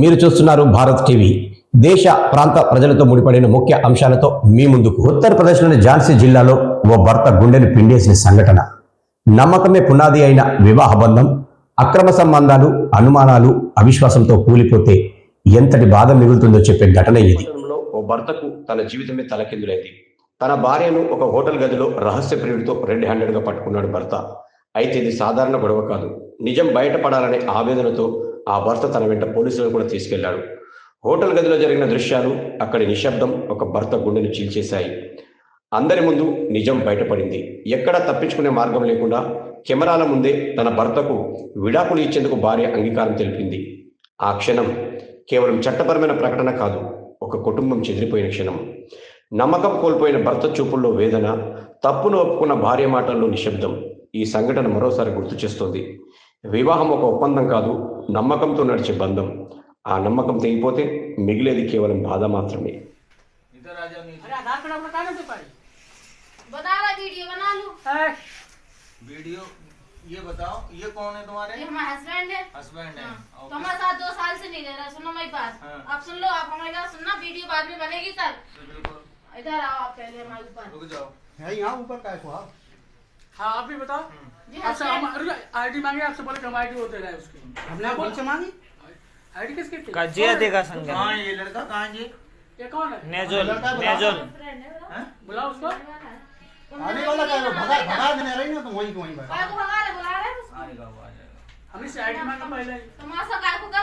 మీరు చూస్తున్నారు భారత్ టీవీ. దేశ ప్రాంత ప్రజలతో ముడిపడిన ముఖ్య అంశాలతో మీ ముందుకు. ఉత్తరప్రదేశ్లోని ఝాన్సీ జిల్లాలో ఓ భర్త గుండెను పిండేసిన సంఘటన. నమ్మకమే పునాది అయిన వివాహ బంధం అక్రమ సంబంధాలు, అనుమానాలు, అవిశ్వాసంతో కూలిపోతే ఎంతటి బాధ మిగులుతుందో చెప్పే ఘటన ఇది. ఓ భర్తకు తన జీవితమే తలకిందులైంది. తన భార్యను ఒక హోటల్ గదిలో రహస్య ప్రియుడితో రెడ్ హ్యాండెడ్గా పట్టుకున్నాడు భర్త. అయితే ఇది సాధారణ గొడవ కాదు. నిజం బయటపడాలనే ఆవేదనతో ఆ భర్త తన వెంట పోలీసులను కూడా తీసుకెళ్లాడు. హోటల్ గదిలో జరిగిన దృశ్యాలు, అక్కడి నిశ్శబ్దం ఒక భర్త గుండెను చీల్చేశాయి. అందరి ముందు నిజం బయటపడింది. ఎక్కడా తప్పించుకునే మార్గం లేకుండా కెమెరాల ముందే తన భర్తకు విడాకులు ఇచ్చేందుకు భార్య అంగీకారం తెలిపింది. ఆ క్షణం కేవలం చట్టపరమైన ప్రకటన కాదు, ఒక కుటుంబం చెదిరిపోయిన క్షణం. నమ్మకం కోల్పోయిన భర్త చూపుల్లో వేదన, తప్పును ఒప్పుకున్న భార్య మాటల్లో నిశ్శబ్దం. ఈ సంఘటన మరోసారి గుర్తు చేస్తోంది. వివాహం ఒక ఒప్పందం కాదు, నమ్మకంతో నడిచే బంధం. ఆ నమ్మకం తెగిపోతే మిగిలేది కేవలం బాధ మాత్రమే. वीडियो ये बताओ, ये कौन है तुम्हारे? ये हमारा हस्बैंड है। हस्बैंड है। तो हमारे साथ 2 साल से नहीं रह रहा। सुनो मेरी बात। आप सुन लो, आप हमारी बात सुनना। वीडियो बाद में बनेगी सर। बिल्कुल। इधर आओ आप पहले हमारे ऊपर। रुक जाओ। है यहाँ ऊपर का है को आप? हाँ आप भी बताओ। जी आपसे हम आईडी मांगे, आपसे बोले कि हम आईडी होते रहे उसकी। हमने नीचे मांगी आईडी किसकी थी? कजिया देगा संग कहाँ है ये लड़का? कहाँ है ये? ये कौन है? नेजोल नेजोल फ्रेंड है बोलो। बुलाओ उसको। आने वाला क्या है? भगा भगा देने रही ना तो वहीं को वहीं बैठा। काय को भगा रहे, बुला रहे हैं उसको। आएगा वो, आ जाएगा। हम इससे आईडी मांगा पहले ही। तमाशा काय को कर